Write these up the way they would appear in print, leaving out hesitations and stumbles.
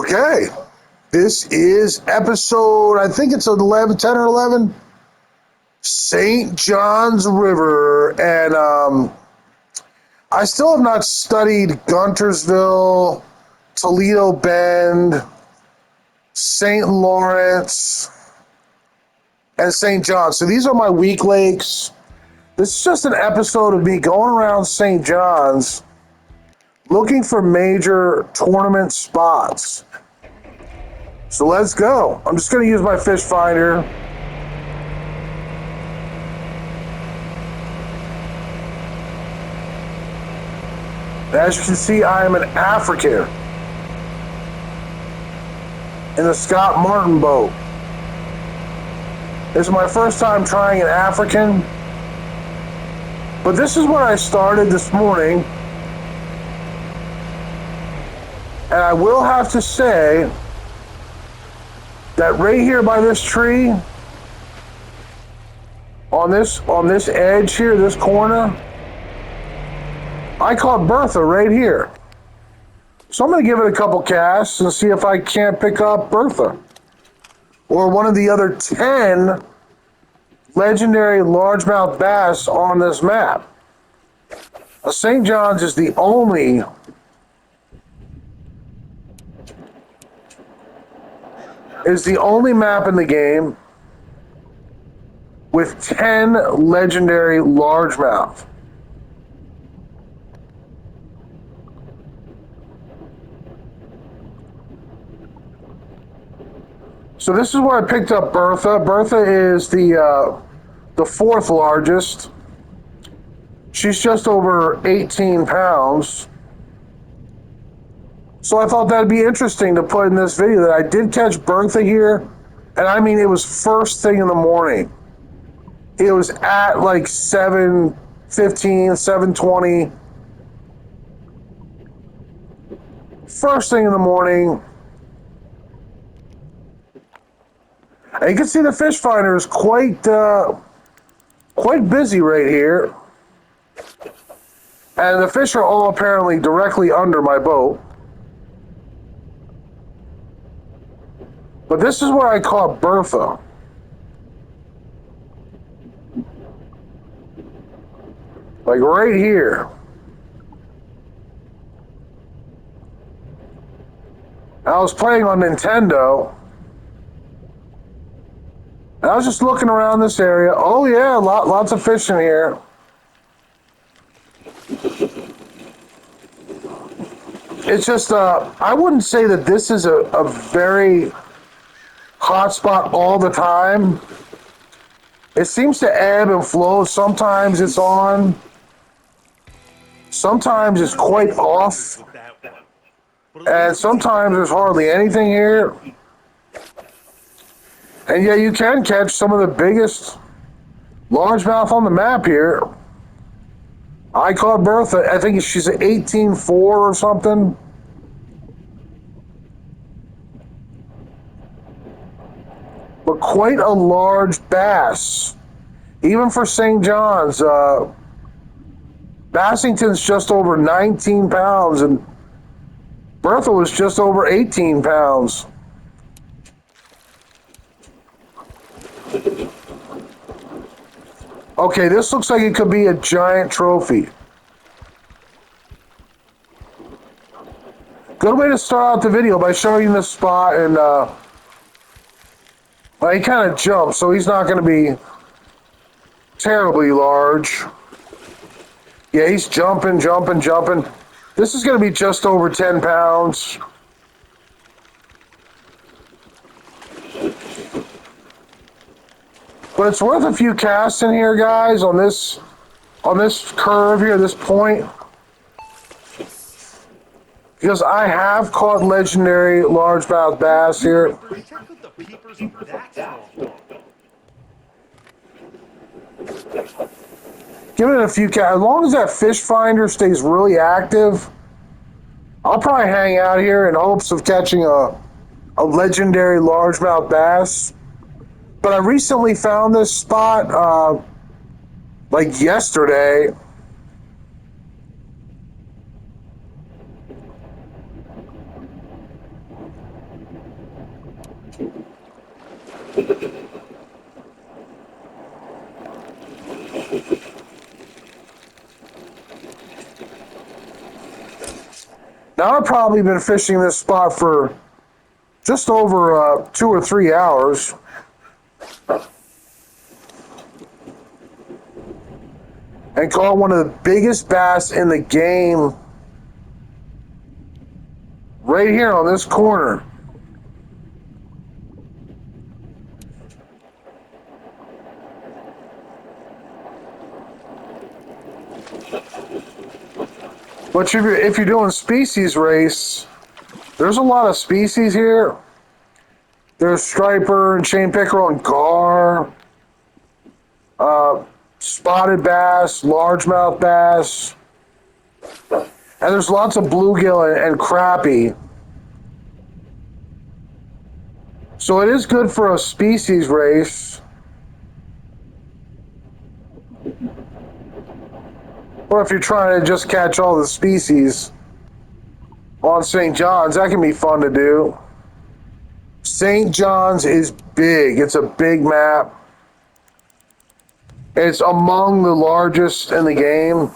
Okay. This is episode, I think it's 11, 10 or 11, St. John's River. And I still have not studied Guntersville, Toledo Bend, St. Lawrence, and St. John. So these are my weak lakes. This is just an episode of me going around St. John's looking for major tournament spots. So let's go. I'm just going to use my fish finder. As you can see, I am an African in the Scott Martin boat. This is my first time trying an African, but this is where I started this morning. And I will have to say that right here by this tree, on this edge here, this corner, I caught Bertha right here. So I'm going to give it a couple casts and see if I can't pick up Bertha or one of the other 10 legendary largemouth bass on this map. St. John's is the only map in the game with 10 legendary largemouth. So this is where I picked up Bertha. Bertha is the fourth largest. She's just over 18 pounds. So I thought that'd be interesting to put in this video that I did catch Bertha here. And I mean, it was first thing in the morning. It was at like 7:15, 7:20. First thing in the morning. And you can see the fish finder is quite busy right here. And the fish are all apparently directly under my boat. But this is where I caught Bertha. Like right here. I was playing on Nintendo. And I was just looking around this area. Oh yeah, lots of fish in here. It's just, I wouldn't say that this is a very hot spot all the time. It seems to ebb and flow. Sometimes it's on. Sometimes it's quite off. And sometimes there's hardly anything here. And yeah, you can catch some of the biggest largemouth on the map here. I caught Bertha. I think she's at 18.4 or something. But quite a large bass. Even for St. John's. Bassington's just over 19 pounds and Bertha was just over 18 pounds. Okay, this looks like it could be a giant trophy. Good way to start out the video by showing you the spot and well, he kind of jumped, so he's not going to be terribly large. Yeah, he's jumping. This is going to be just over 10 pounds. But it's worth a few casts in here, guys, on this curve here, this point. Because I have caught legendary largemouth bass here. Give it a few casts. As long as that fish finder stays really active, I'll probably hang out here in hopes of catching a legendary largemouth bass. But I recently found this spot like yesterday. Now I've probably been fishing this spot for just over 2 or 3 hours. And caught one of the biggest bass in the game right here on this corner. But if you're doing species race, there's a lot of species here. There's striper and chain pickerel and gar, spotted bass, largemouth bass, and there's lots of bluegill and crappie. So it is good for a species race. Or if you're trying to just catch all the species on St. John's, that can be fun to do. St. John's is big. It's a big map. It's among the largest in the game.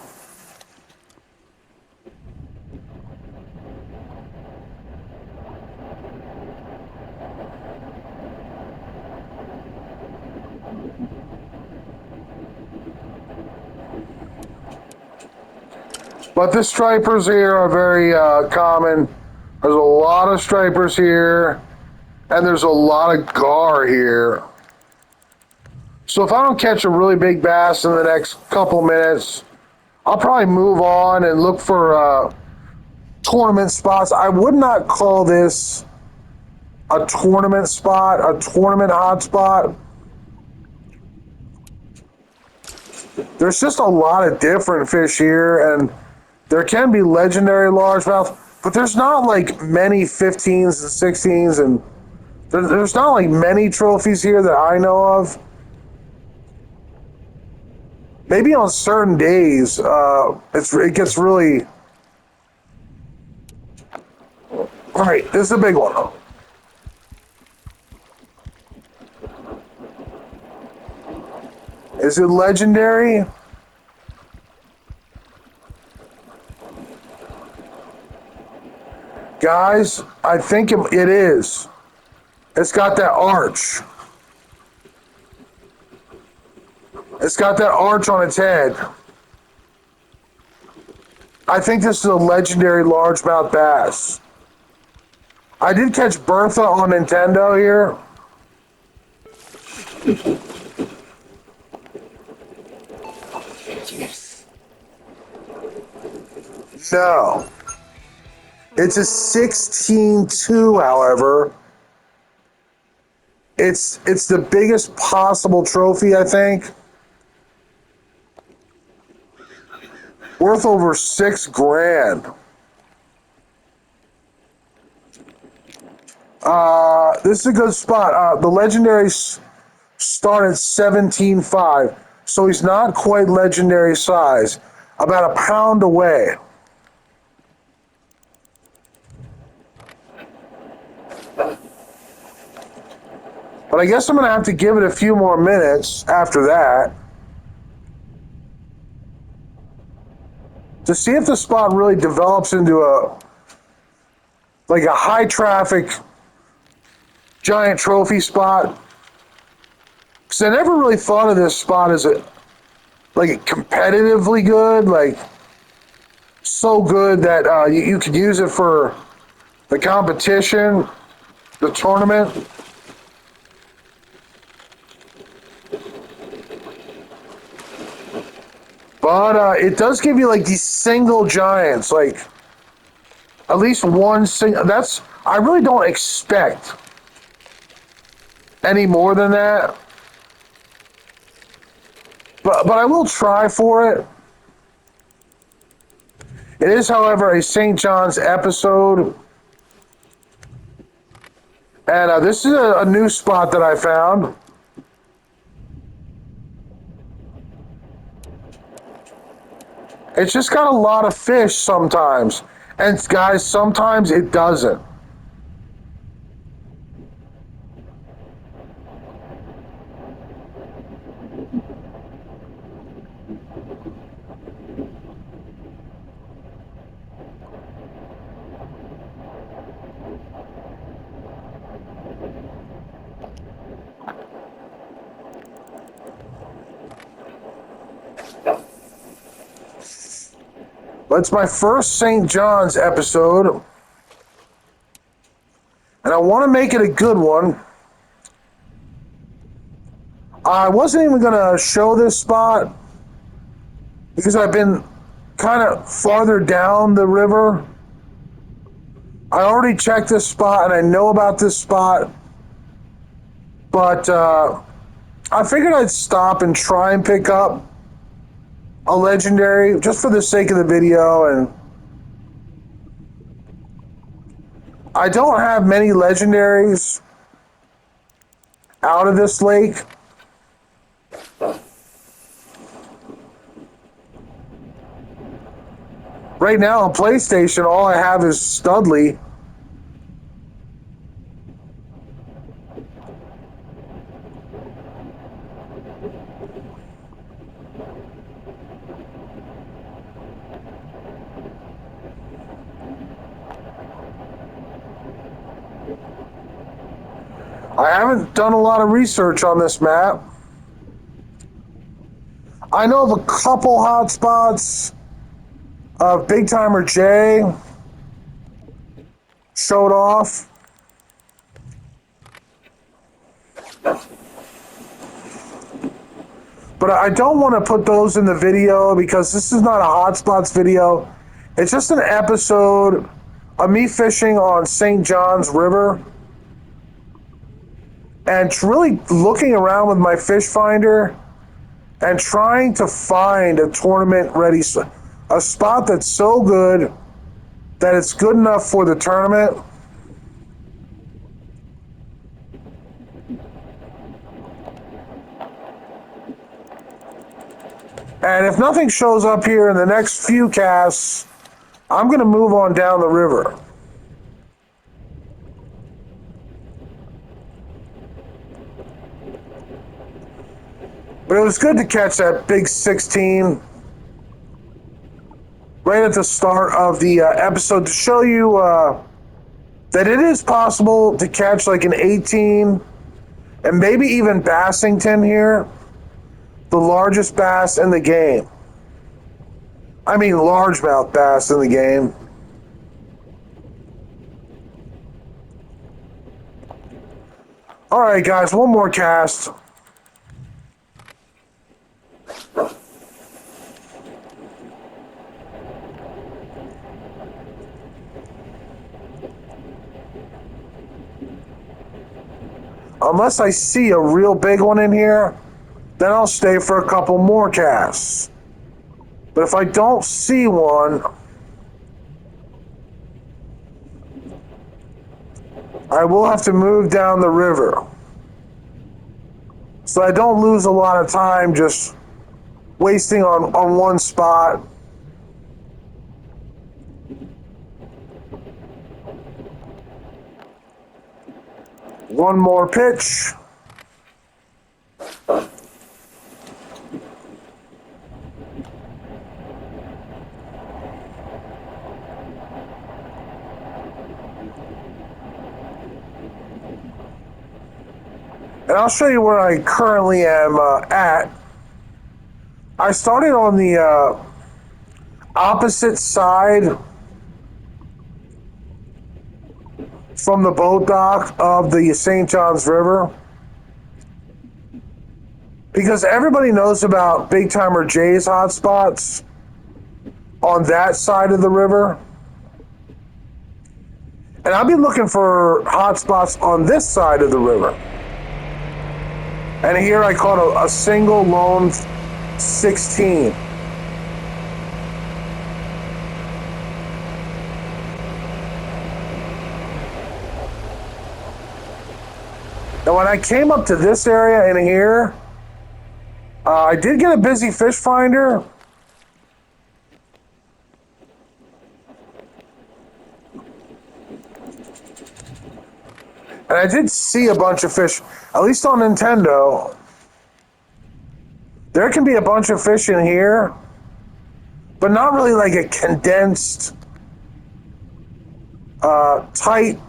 But the stripers here are very common. There's a lot of stripers here, and there's a lot of gar here. So if I don't catch a really big bass in the next couple minutes, I'll probably move on and look for tournament spots. I would not call this a tournament spot, a tournament hotspot. There's just a lot of different fish here, and there can be legendary largemouth, but there's not like many 15s and 16s, and there's not like many trophies here that I know of. Maybe on certain days, it gets really. All right, this is a big one. Is it legendary? Guys, I think it is. It's got that arch. It's got that arch on its head. I think this is a legendary largemouth bass. I did catch Bertha on Nintendo here. No. It's a 16.2, however. It's the biggest possible trophy, I think. Worth over $6,000. This is a good spot. The legendaries start at 17.5, so he's not quite legendary size. About a pound away. But I guess I'm going to have to give it a few more minutes after that to see if the spot really develops into a high traffic giant trophy spot. Because I never really thought of this spot as competitively good, so good that you could use it for the competition, the tournament. But it does give you these single giants, at least one single. I really don't expect any more than that. But I will try for it. It is, however, a St. John's episode. And this is a new spot that I found. It's just got a lot of fish sometimes. And guys, sometimes it doesn't. It's my first St. John's episode, and I want to make it a good one. I wasn't even going to show this spot because I've been kind of farther down the river. I already checked this spot and I know about this spot, but I figured I'd stop and try and pick up a legendary just for the sake of the video. And I don't have many legendaries out of this lake. Right now on PlayStation, all I have is Studley. I haven't done a lot of research on this map. I know of a couple hotspots. Big Timer J showed off. But I don't want to put those in the video because this is not a hotspots video. It's just an episode of me fishing on St. John's River and really looking around with my fish finder and trying to find a tournament ready, a spot that's so good that it's good enough for the tournament. And if nothing shows up here in the next few casts, I'm going to move on down the river. But it was good to catch that big 16 right at the start of the episode to show you that it is possible to catch like an 18 and maybe even Bassington here, the largest bass in the game. I mean largemouth bass in the game. All right, guys, one more cast. Unless I see a real big one in here, then I'll stay for a couple more casts. But if I don't see one, I will have to move down the river. So I don't lose a lot of time just wasting on one spot. One more pitch. And I'll show you where I currently am at. I started on the opposite side from the boat dock of the St. John's River because everybody knows about Big Timer J's hotspots on that side of the river. And I've been looking for hotspots on this side of the river. And here I caught a single lone 16. Now when I came up to this area in here, I did get a busy fish finder. And I did see a bunch of fish, at least on Nintendo. There can be a bunch of fish in here, but not really like a condensed, tight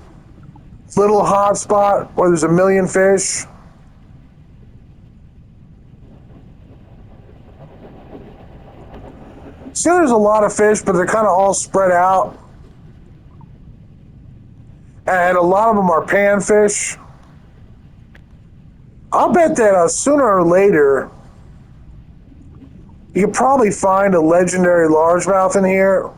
little hotspot where there's a million fish. see there's a lot of fish, but they're kind of all spread out. And a lot of them are panfish. I'll bet that sooner or later, you could probably find a legendary largemouth in here.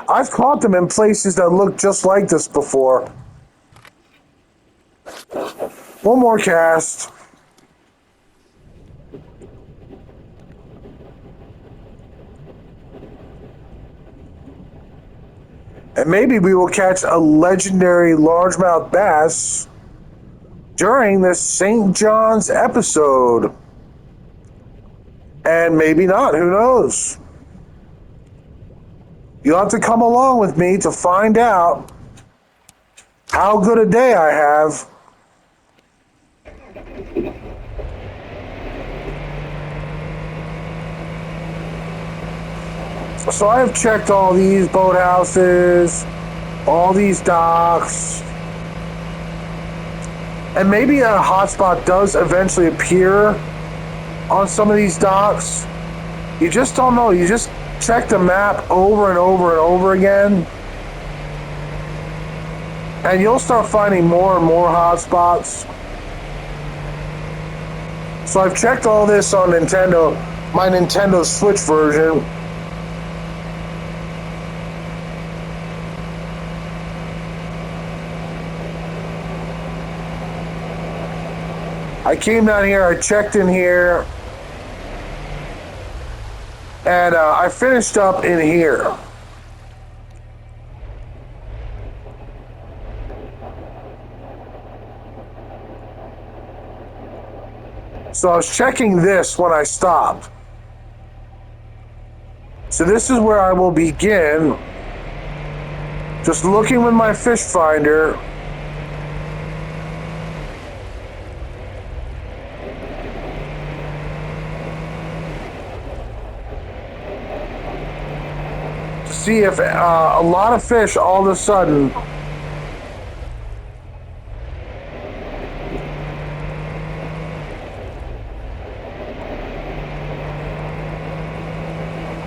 I've caught them in places that look just like this before. One more cast. And maybe we will catch a legendary largemouth bass during this St. John's episode. And maybe not, who knows? You'll have to come along with me to find out how good a day I have. So I have checked all these boathouses, all these docks, and maybe a hotspot does eventually appear on some of these docks. You just don't know. You just check the map over and over and over again, and you'll start finding more and more hotspots. So I've checked all this on Nintendo, my Nintendo Switch version. I came down here, I checked in here, and I finished up in here. So I was checking this when I stopped. So this is where I will begin. Just looking with my fish finder. See if a lot of fish all of a sudden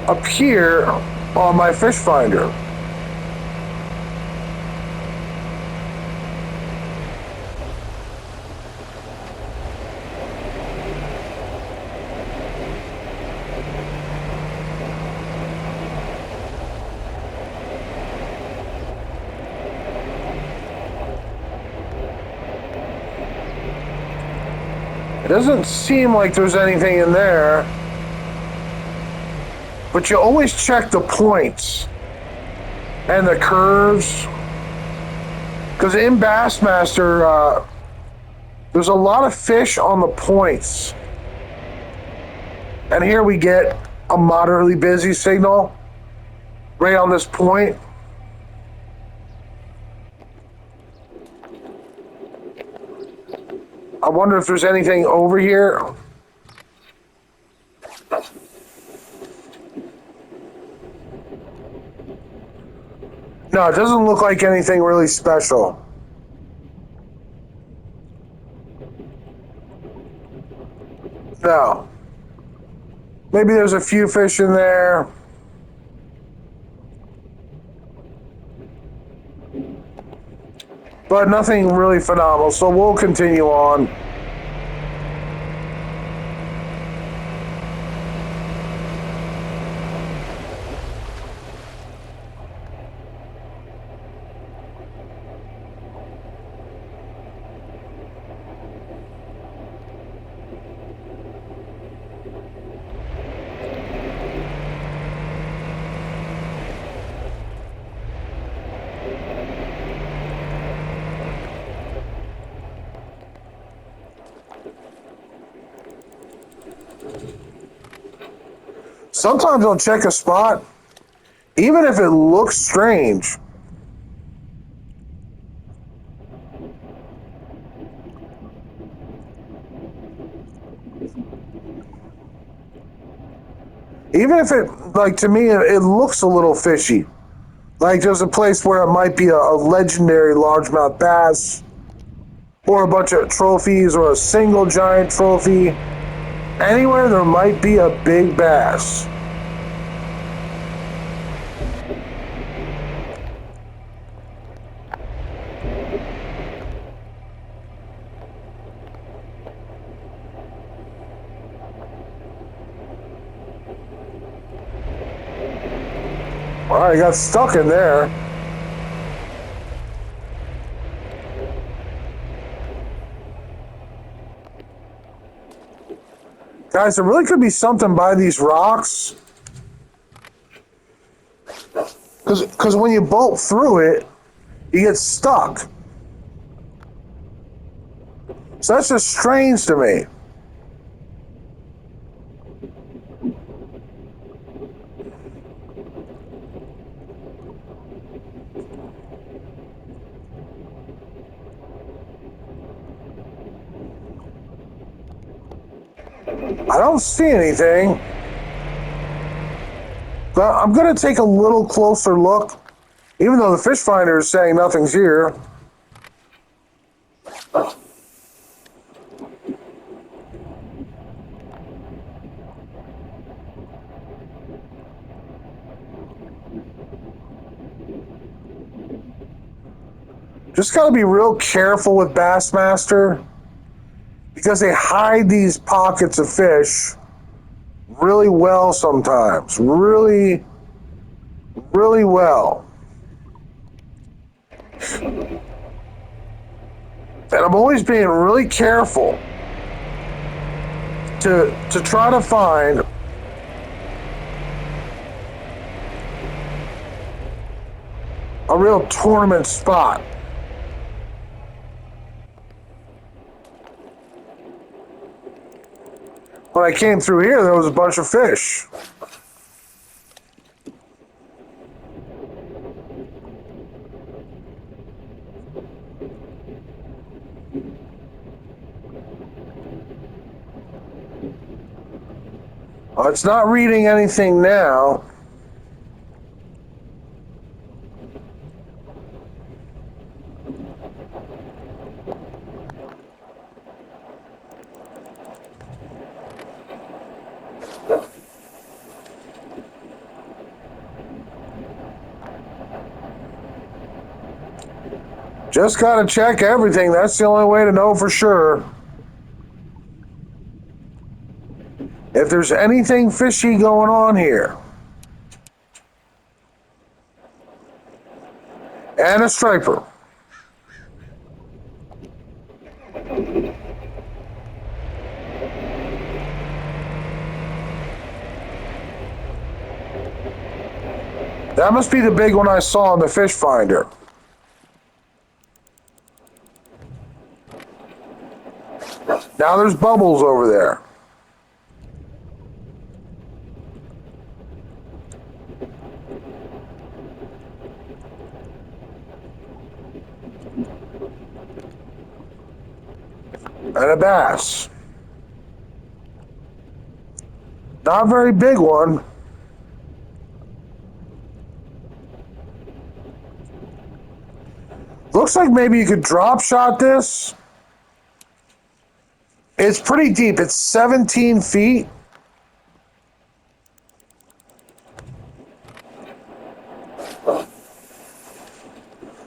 appear on my fish finder. It doesn't seem like there's anything in there, but you always check the points and the curves, because in Bassmaster, there's a lot of fish on the points. And here we get a moderately busy signal right on this point. I wonder if there's anything over here. No, it doesn't look like anything really special. No. Maybe there's a few fish in there. But nothing really phenomenal, so we'll continue on. Sometimes I'll check a spot, even if it looks strange. Even if it, like, to me, it looks a little fishy. Like there's a place where it might be a legendary largemouth bass. or a bunch of trophies, or a single giant trophy. Anywhere there might be a big bass. Well, I got stuck in there. Guys, there really could be something by these rocks. Because when you bolt through it, you get stuck. So that's just strange to me. I don't see anything. But I'm going to take a little closer look, even though the fish finder is saying nothing's here. Just got to be real careful with Bassmaster because they hide these pockets of fish really well sometimes. Really, really well. And I'm always being really careful to try to find a real tournament spot. When I came through here, there was a bunch of fish. It's not reading anything now. Just gotta check everything. That's the only way to know for sure. If there's anything fishy going on here. And a striper. That must be the big one I saw in the fish finder. Now there's bubbles over there. And a bass. Not a very big one. Looks like maybe you could drop shot this. It's pretty deep. It's 17 feet.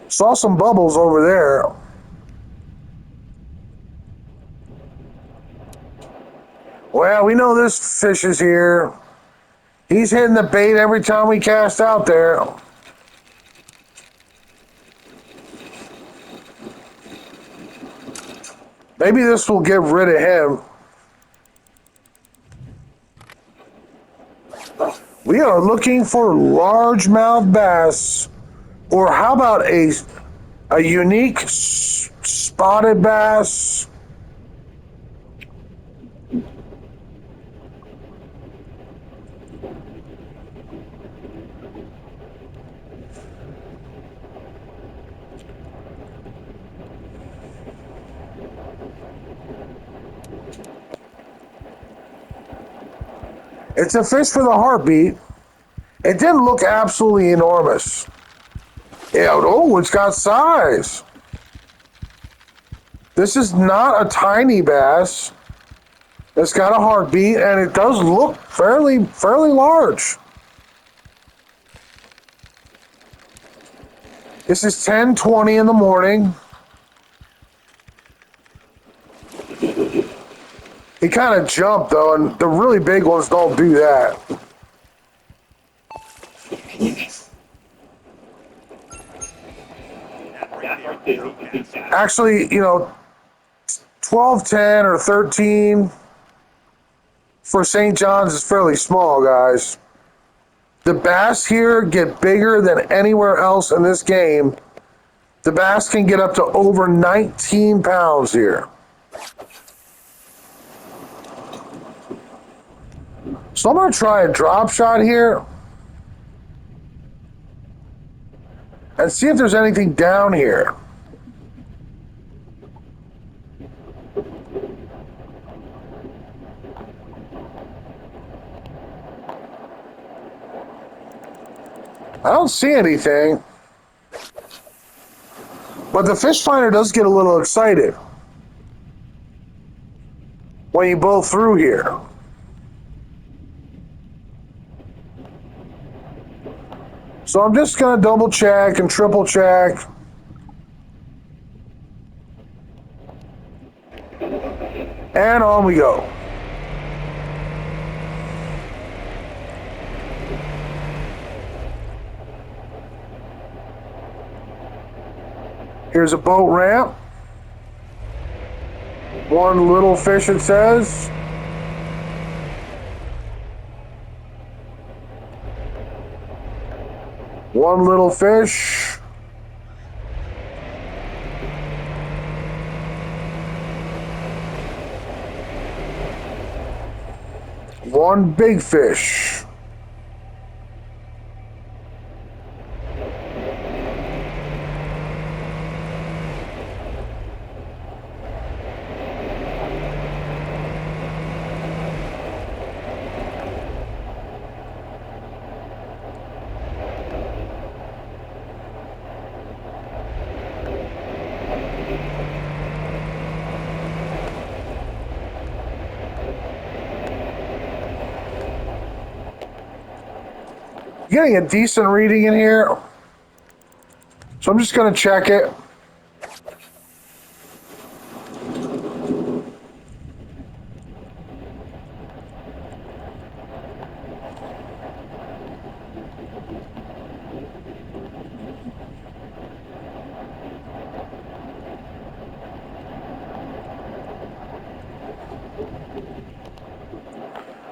Saw some bubbles over there. Well, we know this fish is here. He's hitting the bait every time we cast out there. Maybe this will get rid of him. We are looking for largemouth bass, or how about a unique spotted bass? It's a fish for the heartbeat. It didn't look absolutely enormous. Yeah, oh, it's got size. This is not a tiny bass. It's got a heartbeat, and it does look fairly large. This is 10:20 in the morning. He kind of jumped, though, and the really big ones don't do that. Actually, 12:10 or 13 for St. John's is fairly small, guys. The bass here get bigger than anywhere else in this game. The bass can get up to over 19 pounds here. So I'm going to try a drop shot here and see if there's anything down here. I don't see anything. But the fish finder does get a little excited when you blow through here. So I'm just going to double check and triple check. And on we go. Here's a boat ramp. One little fish, it says. One little fish. One big fish. Getting a decent reading in here. So I'm just going to check it.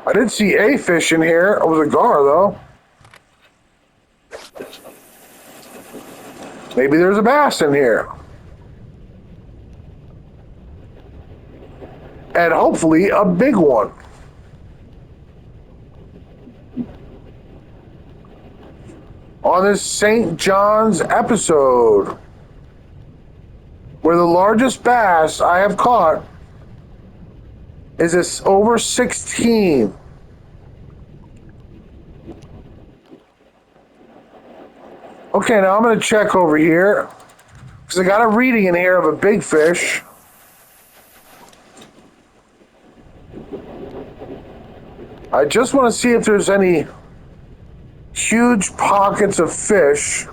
I did see a fish in here. It was a gar, though. Maybe there's a bass in here. And hopefully a big one. On this St. John's episode, where the largest bass I have caught is this over 16. Okay, now I'm going to check over here because I got a reading in here of a big fish. I just want to see if there's any huge pockets of fish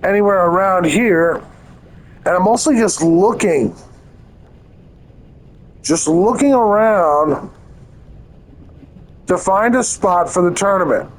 anywhere around here. And I'm mostly just looking around to find a spot for the tournament.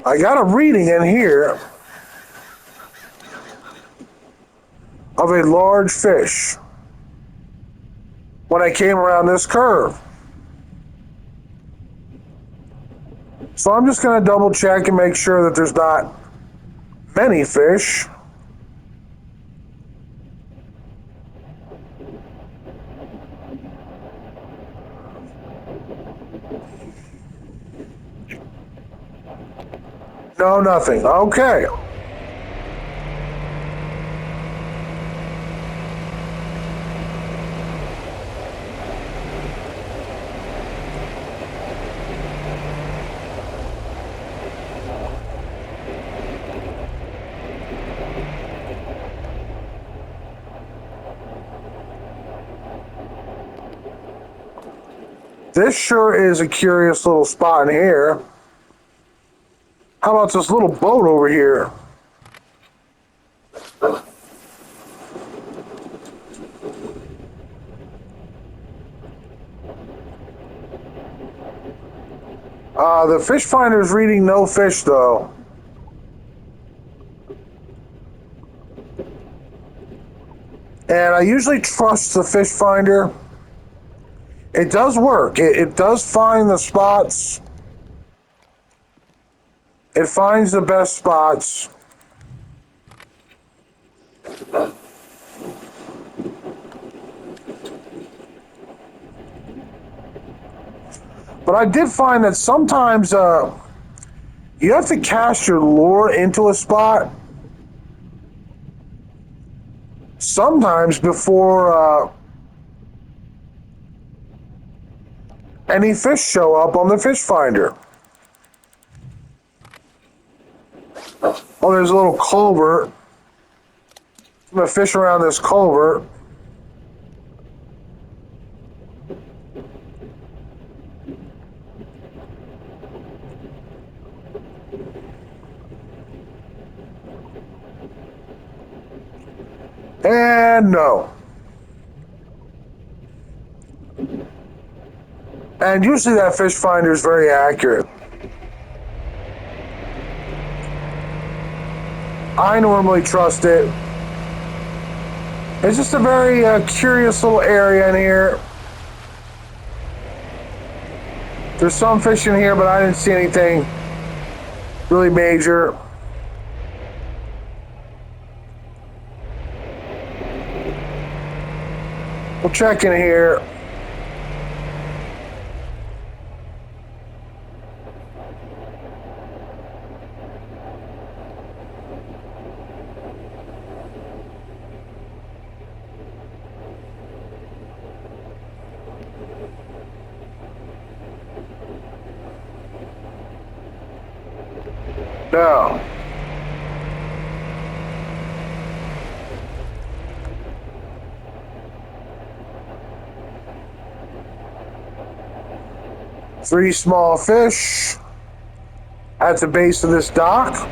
I got a reading in here of a large fish when I came around this curve. So I'm just going to double check and make sure that there's not many fish. No, nothing. Okay. This sure is a curious little spot in here. How about this little boat over here? The fish finder's reading no fish, though. And I usually trust the fish finder. It does work. It does find the spots. It finds the best spots. But I did find that sometimes you have to cast your lure into a spot sometimes before any fish show up on the fish finder. Oh, there's a little culvert. I'm going to fish around this culvert. And no. And usually that fish finder is very accurate. I normally trust it. It's just a very curious little area in here. There's some fish in here, but I didn't see anything really major. We'll check in here. No. Three small fish at the base of this dock.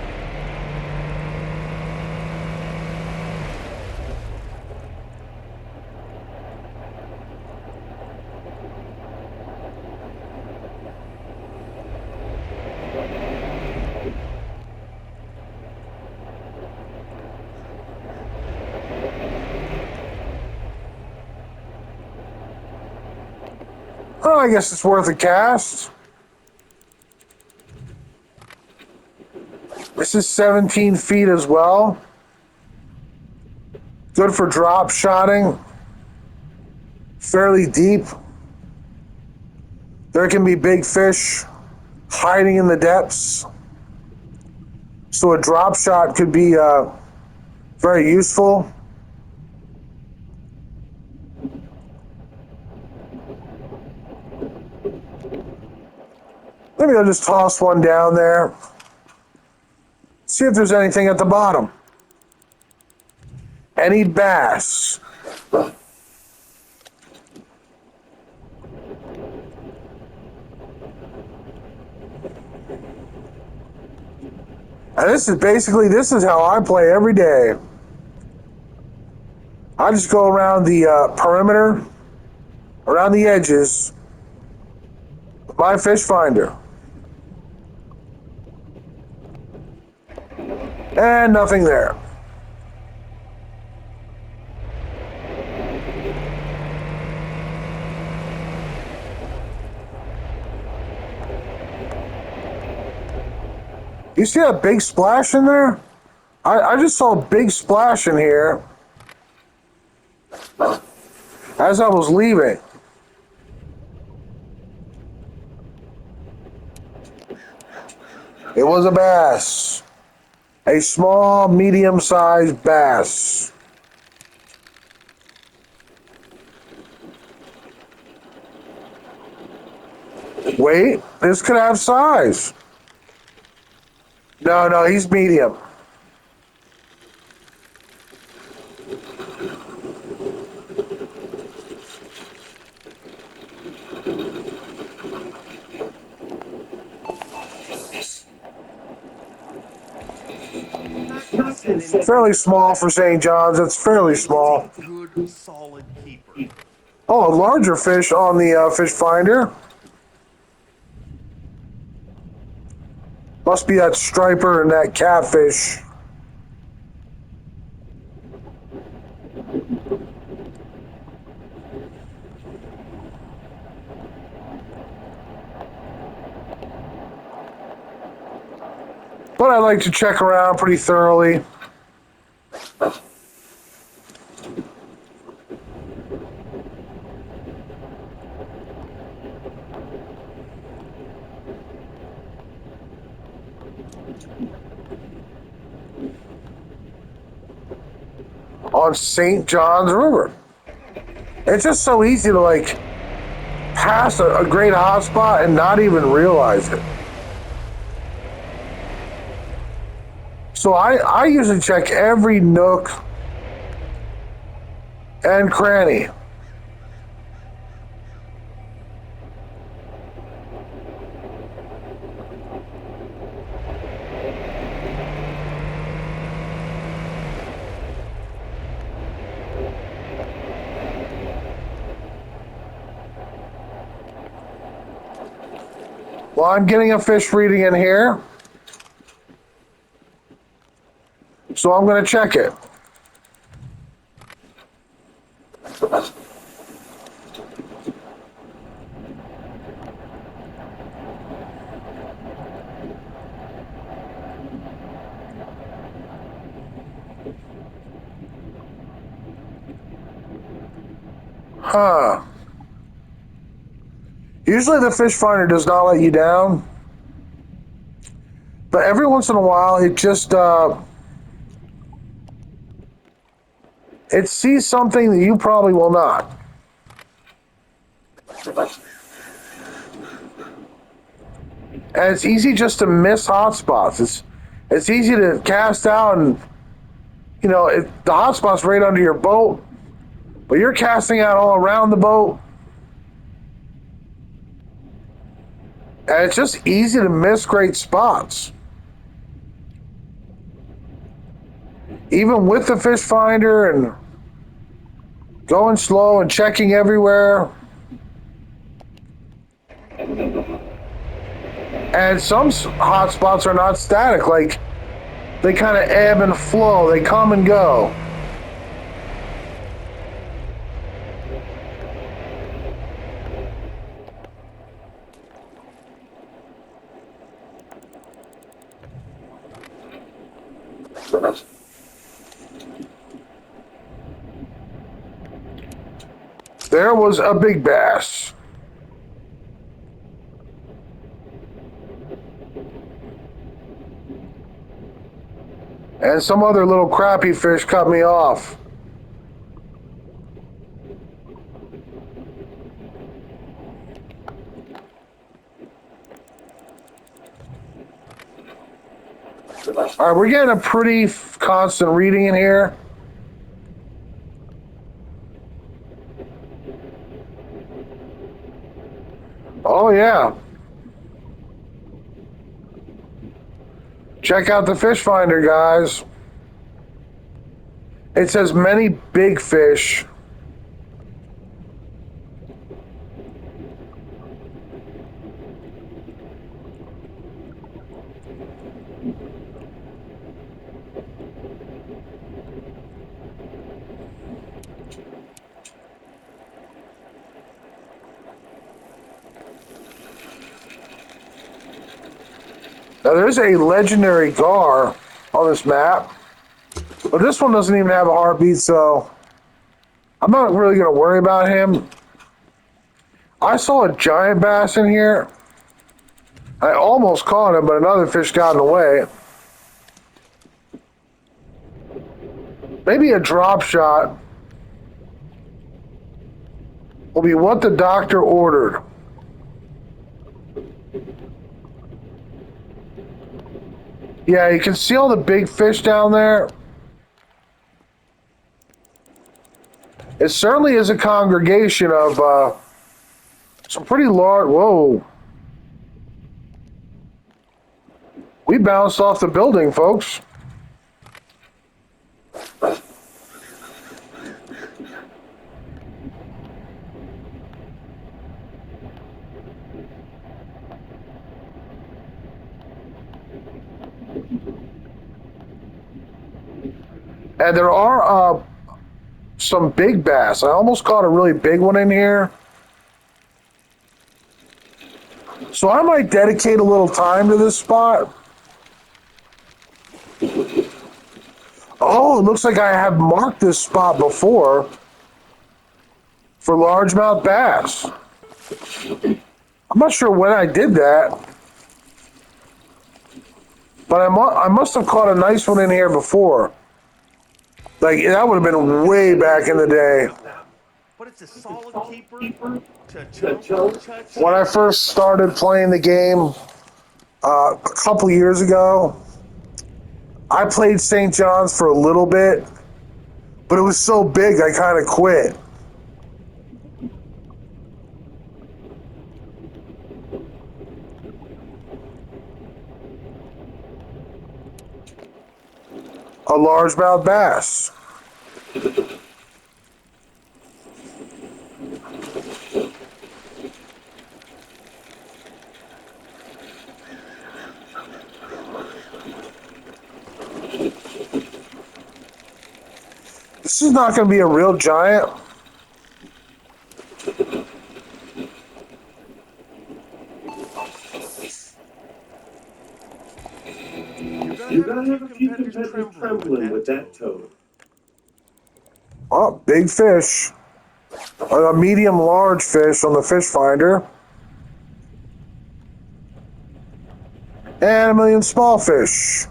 Oh, I guess it's worth a cast. This is 17 feet as well. Good for drop shotting. Fairly deep. There can be big fish hiding in the depths. So a drop shot could be very useful. Maybe I'll just toss one down there. See if there's anything at the bottom. Any bass. And this is how I play every day. I just go around the perimeter, around the edges, with my fish finder. And nothing there. You see that big splash in there? I just saw a big splash in here as I was leaving. It was a bass. A small, medium-sized bass. Wait, this could have size. No, no, he's medium. Fairly small for St. John's. It's fairly small. Good, solid keeper. Oh, a larger fish on the fish finder. Must be that striper and that catfish. But I like to check around pretty thoroughly. On St. John's River. It's just so easy to like pass a great hotspot and not even realize it. So I usually check every nook and cranny. Well, I'm getting a fish reading in here. So I'm going to check it. Huh. Usually the fish finder does not let you down. But every once in a while it just it sees something that you probably will not. And it's easy just to miss hot spots. It's easy to cast out and the hot spot's right under your boat, but you're casting out all around the boat. And it's just easy to miss great spots. Even with the fish finder and going slow and checking everywhere. And some hot spots are not static, like they kind of ebb and flow, they come and go. There was a big bass. And some other little crappie fish cut me off. All right, we're getting a pretty constant reading in here. Oh, yeah. Check out the fish finder, guys. It says many big fish. Now, there's a legendary gar on this map, but this one doesn't even have a heartbeat, so I'm not really going to worry about him. I saw a giant bass in here, I almost caught him, but another fish got in the way. Maybe a drop shot will be what the doctor ordered. Yeah, you can see all the big fish down there. It certainly is a congregation of some pretty large. Whoa. We bounced off the building, folks. And there are some big bass. I almost caught a really big one in here. So I might dedicate a little time to this spot. Oh, it looks like I have marked this spot before for largemouth bass. I'm not sure when I did that, but I must have caught a nice one in here before. Like, that would have been way back in the day. But it's a solid keeper to chunk chutz. When I first started playing the game a couple years ago, I played St. John's for a little bit, but it was so big I kind of quit. A largemouth bass. This is not going to be a real giant. You're gonna have a few competitors trembling with that toad. Oh, big fish. A medium large fish on the fish finder. And a million small fish.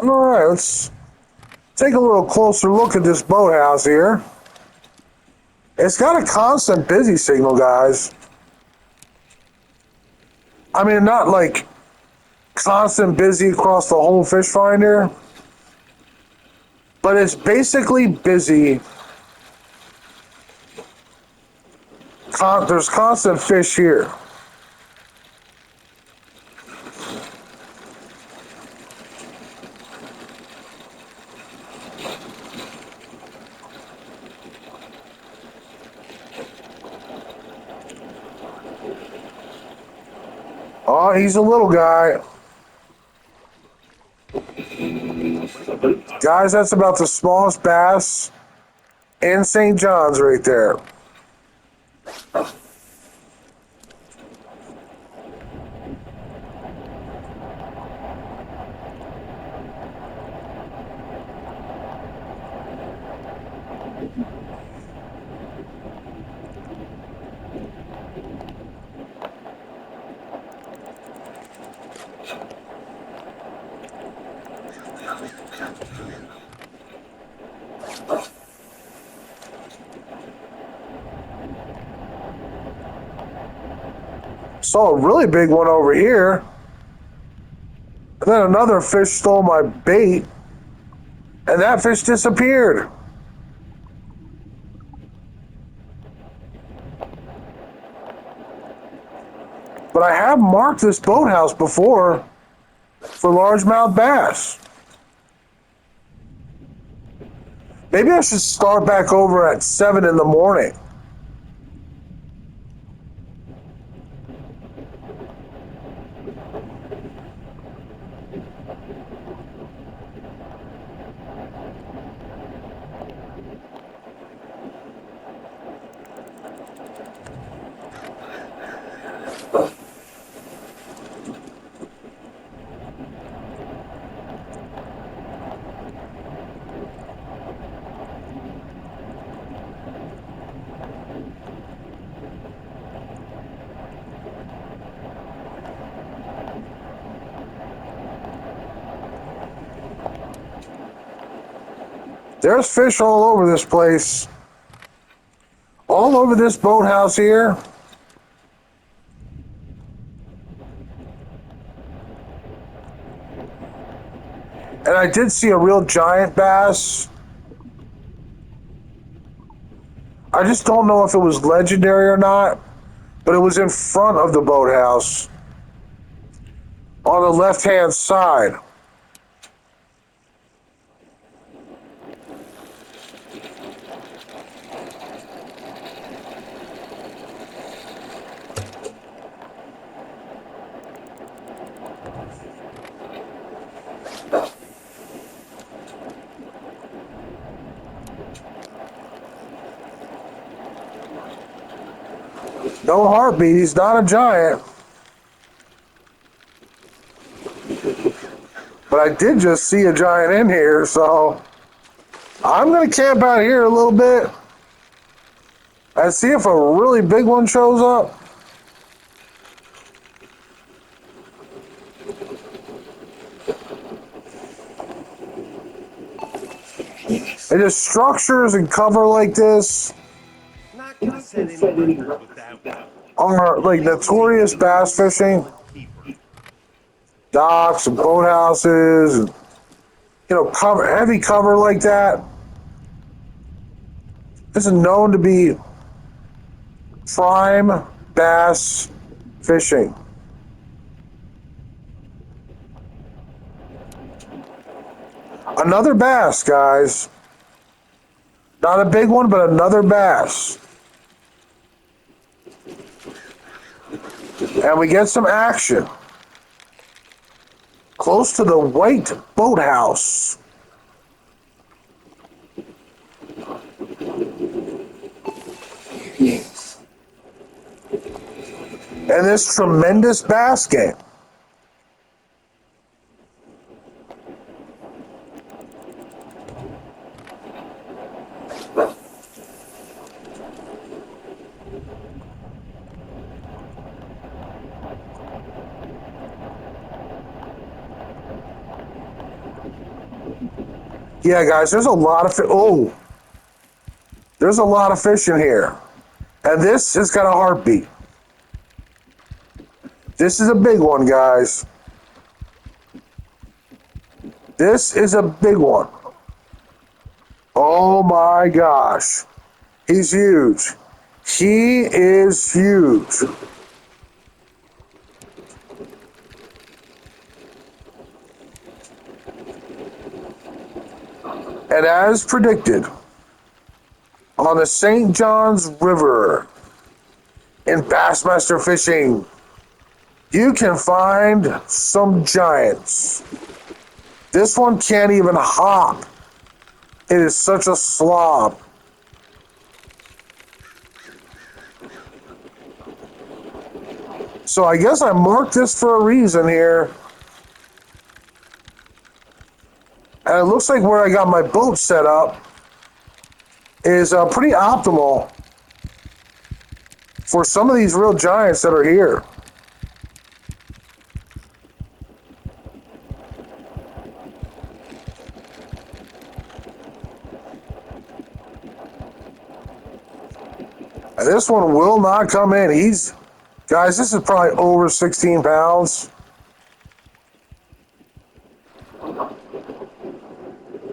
All right, let's take a little closer look at this boathouse here. It's got a constant busy signal, guys. I mean, not like constant busy across the whole fish finder, but it's basically busy. There's constant fish here. Oh, he's a little guy. Guys, that's about the smallest bass in St. John's right there. Saw a really big one over here. And then another fish stole my bait. And that fish disappeared. But I have marked this boathouse before for largemouth bass. Maybe I should start back over at 7 in the morning. There's fish all over this place. All over this boathouse here. And I did see a real giant bass. I just don't know if it was legendary or not, but it was in front of the boathouse on the left-hand side. No heartbeat. He's not a giant. But I did just see a giant in here, so I'm going to camp out here a little bit and see if a really big one shows up. And just structures and cover like this Not gonna set any records with that one. are like notorious bass fishing. Solid keeper. Docks and boathouses and cover, heavy cover like that. This is known to be prime bass fishing. Another bass, guys. Not a big one, but another bass. And we get some action. Close to the white boathouse. And this tremendous bass game. Yeah, guys, there's a lot of there's a lot of fish in here. And this has got a heartbeat. This is a big one, guys. This is a big one. Oh my gosh. He's huge. He is huge. And as predicted, on the St. John's River in Bassmaster fishing, you can find some giants. This one can't even hop. It is such a slob. So I guess I marked this for a reason here. And it looks like where I got my boat set up is pretty optimal for some of these real giants that are here. And this one will not come in. Guys, this is probably over 16 pounds.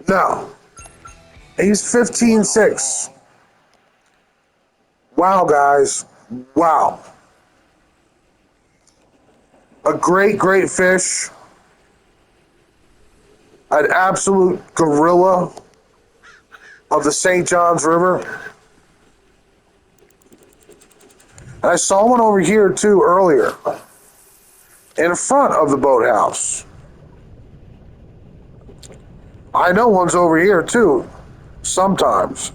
No. He's 15.6. Wow, guys. Wow. A great, great fish. An absolute gorilla of the St. John's River. And I saw one over here too earlier. In front of the boathouse. I know one's over here too. Sometimes.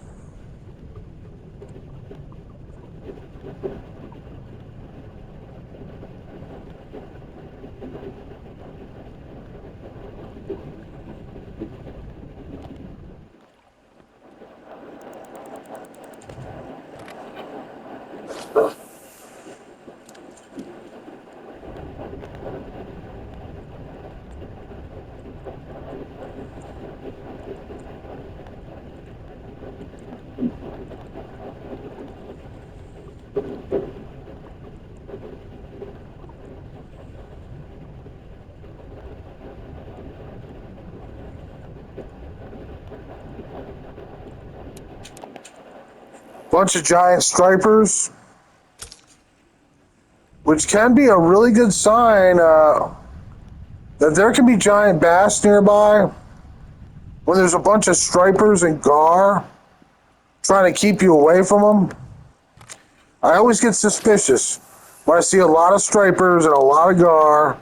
Bunch of giant stripers, which can be a really good sign that there can be giant bass nearby. When there's a bunch of stripers and gar trying to keep you away from them, I always get suspicious when I see a lot of stripers and a lot of gar.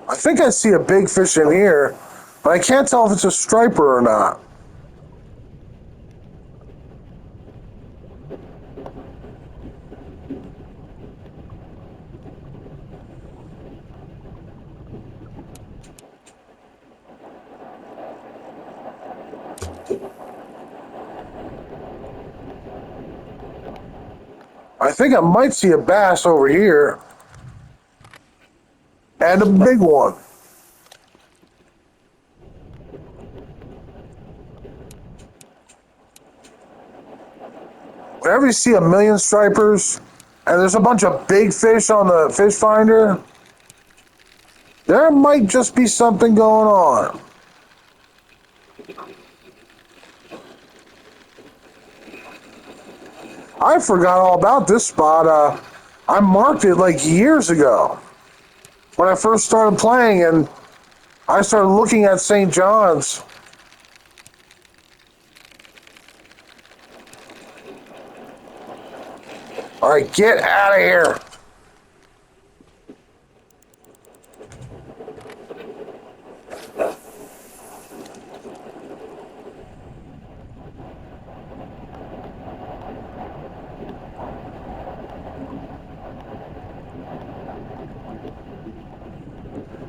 I think I see a big fish in here, but I can't tell if it's a striper or not. I think I might see a bass over here. And a big one. Whenever you see a million stripers and there's a bunch of big fish on the fish finder, there might just be something going on. I forgot all about this spot. I marked it like years ago when I first started playing, and I started looking at St. John's. All right, get out of here.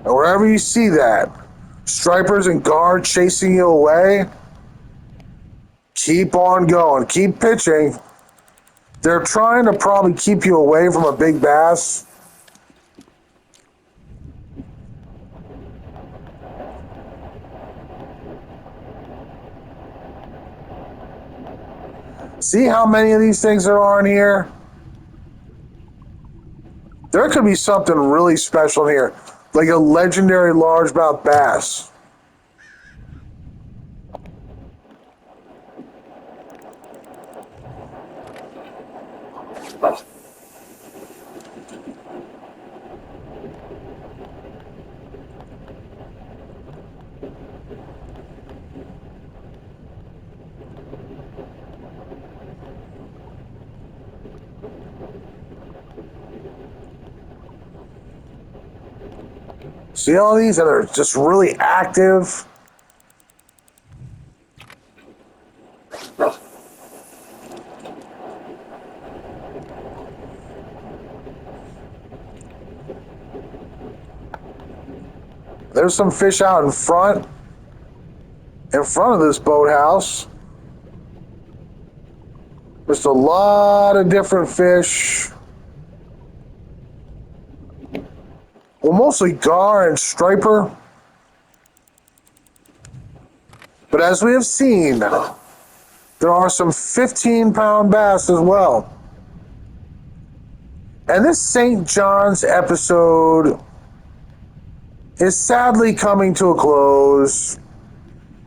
And wherever you see that, stripers and guard chasing you away, keep on going, keep pitching. They're trying to probably keep you away from a big bass. See how many of these things there are in here? There could be something really special in here, like a legendary largemouth bass. See all these that are just really active? There's some fish out in front of this boathouse. Just a lot of different fish. Well, mostly gar and striper. But as we have seen, there are some 15-pound bass as well. And this St. John's episode is sadly coming to a close.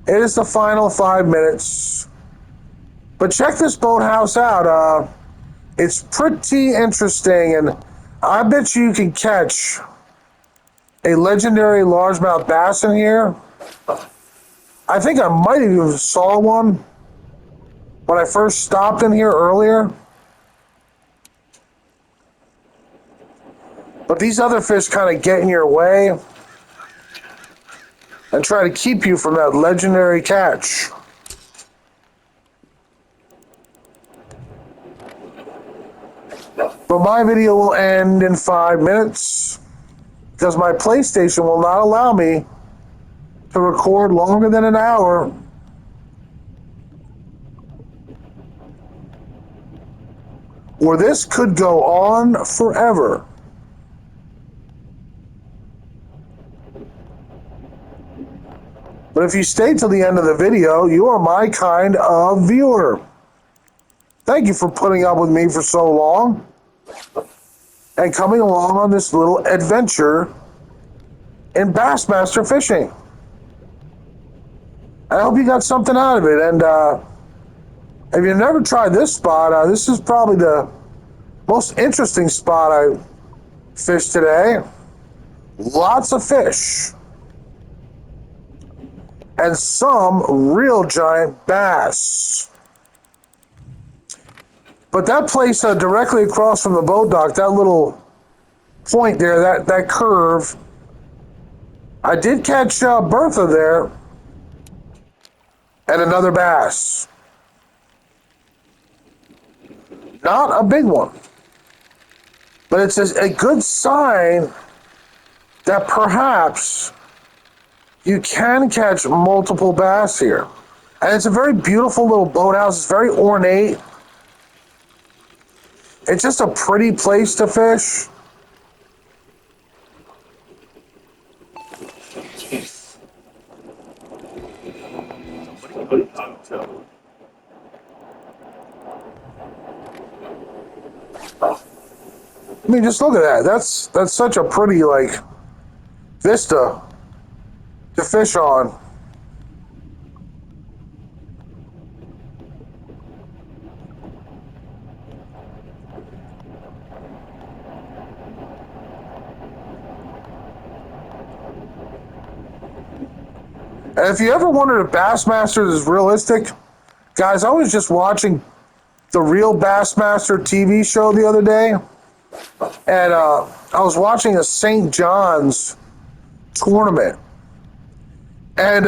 It is the final 5 minutes. But check this boathouse out. It's pretty interesting, and I bet you can catch a legendary largemouth bass in here. I think I might have even saw one when I first stopped in here earlier. But these other fish kind of get in your way and try to keep you from that legendary catch. But my video will end in 5 minutes because my PlayStation will not allow me to record longer than an hour. Or this could go on forever. But if you stay till the end of the video, you are my kind of viewer. Thank you for putting up with me for so long and coming along on this little adventure in Bassmaster fishing. I hope you got something out of it. And if you've never tried this spot, this is probably the most interesting spot I fished today. Lots of fish. And some real giant bass. But that place directly across from the boat dock, that little point there, that curve, I did catch Bertha there and another bass. Not a big one, but it's a good sign that perhaps you can catch multiple bass here. And it's a very beautiful little boathouse. It's very ornate. It's just a pretty place to fish. Somebody caught toe. I mean, just look at that. That's such a pretty vista to fish on. And if you ever wondered if Bassmaster is realistic, guys, I was just watching the real Bassmaster TV show the other day, and I was watching a St. John's tournament. And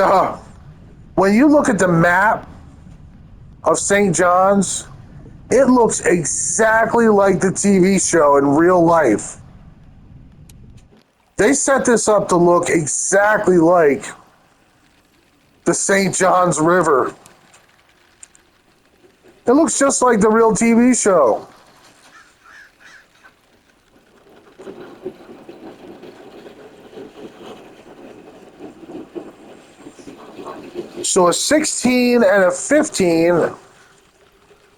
when you look at the map of St. John's, it looks exactly like the TV show in real life. They set this up to look exactly like the St. John's River. It looks just like the real TV show. So a 16 and a 15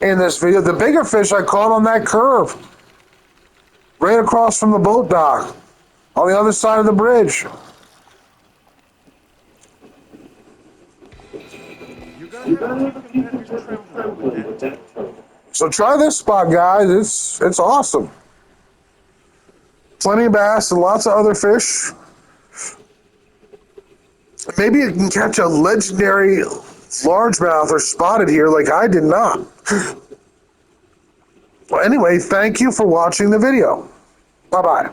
in this video. The bigger fish I caught on that curve, right across from the boat dock, on the other side of the bridge. You're gonna have a few competitors trembling with that toe. So try this spot, guys. It's awesome. Plenty of bass and lots of other fish. Maybe you can catch a legendary largemouth or spotted here like I did not. Well, anyway, thank you for watching the video. Bye-bye.